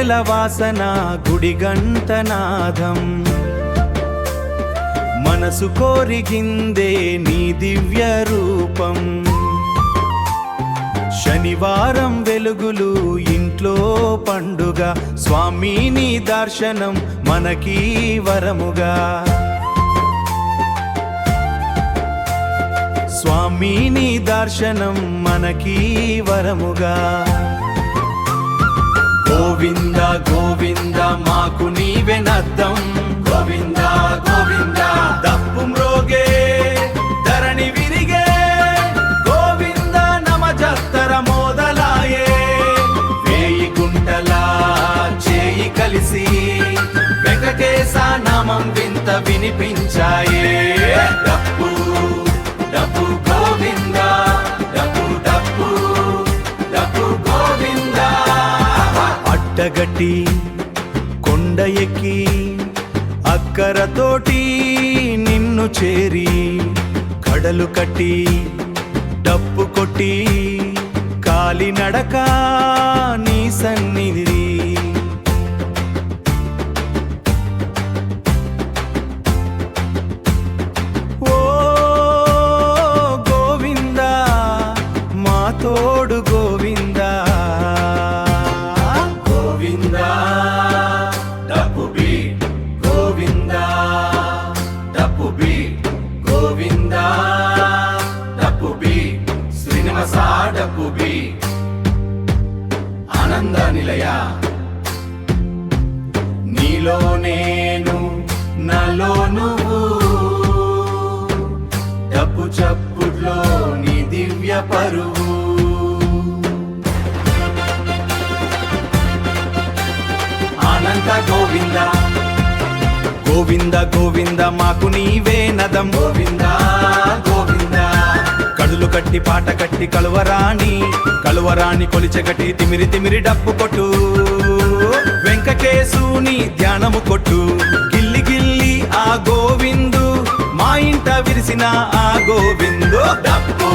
పూజల వాసన గుడి గంటనాదం మనసు కోరిగిందే నీ దివ్య రూపం శనివారం వెలుగులు ఇంట్లో పండుగ స్వామి నీ దర్శనం మనకీ వరముగా స్వామి నీ దర్శనం మనకీ వరముగా గోవింద గోవింద మాకు నీవే నద్దం గోవింద గోవింద దప్పు మ్రోగే ధరణి విరిగే గోవింద నమ జత్తర మోదలాయే వేయి గుంటల చేయి కలిసి వెంకటేశ నామం వింత వినిపించాయే డప్పు డప్పు గోవింద డప్పు డప్పు డప్పు గోవింద అడ్డగట్టి కొండ ఎక్కి అక్కరతోటి నిన్ను చేరి కడలు కట్టి డప్పు కొట్టి కాలినడక నీ సన్నిధి ఓ గోవింద మా తోడు గోవింద గోవింద డప్పు బీట్ గోవింద డప్పు బీట్ గోవింద డప్పు బీట్ శ్రీనివాస డప్పు బీట్ ఆనంద నిలయ నీలో నేను నాలో నువ్వు డప్పు చప్పుట్లో నీ దివ్య పరువు ఆనంద గోవింద గోవింద గోవింద మాకు నీవే నదం గోవింద గోవింద కడులు కట్టి పాట కట్టి కలువరాణి కొలిచెగటి తిమిరి తిమిరి డప్పు కొట్టు వెంకటేశుని ధ్యానము కొట్టు గిల్లి గిల్లి ఆ గోవిందు మా ఇంట విరిసిన ఆ గోవిందు డప్పు